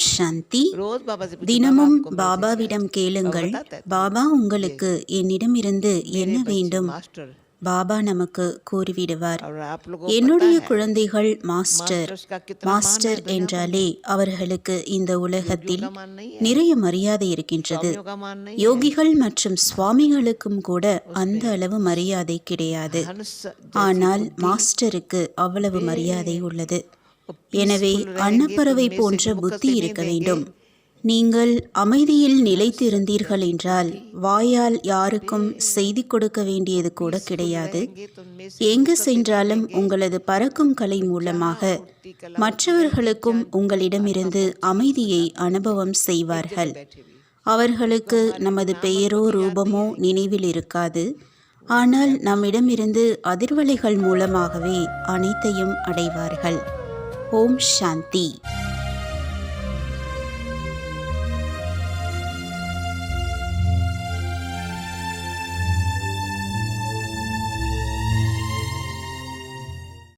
சாந்தி. रोज बाबा से पूछो, बाबा தினமும் आपको मेरे से பாபாவிடம் क्या? கேளுங்கள், बाबा बताता है, பாபா உங்களுக்கு என்னிடமிருந்து என்ன मेरे बच्चे வேண்டும். मास्टर பாபா நமக்கு கூறிவிடுவார். और आप लोगों को पता என்னுடைய है குழந்தைகள் மாஸ்டர். मास्टर्स का कितना मान है மாஸ்டர் दुनिया भर என்றாலே में। அவர்களுக்கு இந்த योगियों உலகத்தில் का मान नहीं है, நிறைய மரியாதை இருக்கின்றது. स्वामियों का मान नहीं है। யோகிகள் மற்றும் சுவாமிகளுக்கும் கூட அந்த அளவு மரியாதை கிடையாது. हंस ஆனால் जैसी बुद्धि மாஸ்டருக்கு அவ்வளவு மரியாதை உள்ளது. और எனவே peaceful रहेंगे, அன்னப்பறவை तो போன்ற message புத்தி मुकद्दे नहीं இருக்க देंगे। வேண்டும். நீங்கள் அமைதியில் நிலைத்திருந்தீர்கள் என்றால் வாயால் யாருக்கும் செய்தி கொடுக்க வேண்டியது கூட கிடையாது. எங்கு சென்றாலும் உங்களது பறக்கும் கலை மூலமாக மற்றவர்களுக்கும் உங்களிடமிருந்து அமைதியை அனுபவம் செய்வார்கள். அவர்களுக்கு நமது பெயரோ ரூபமோ நினைவில் இருக்காது. ஆனால் நம்மிடமிருந்து அதிர்வலைகள் மூலமாகவே அனைத்தையும் அடைவார்கள். ஓம் சாந்தி.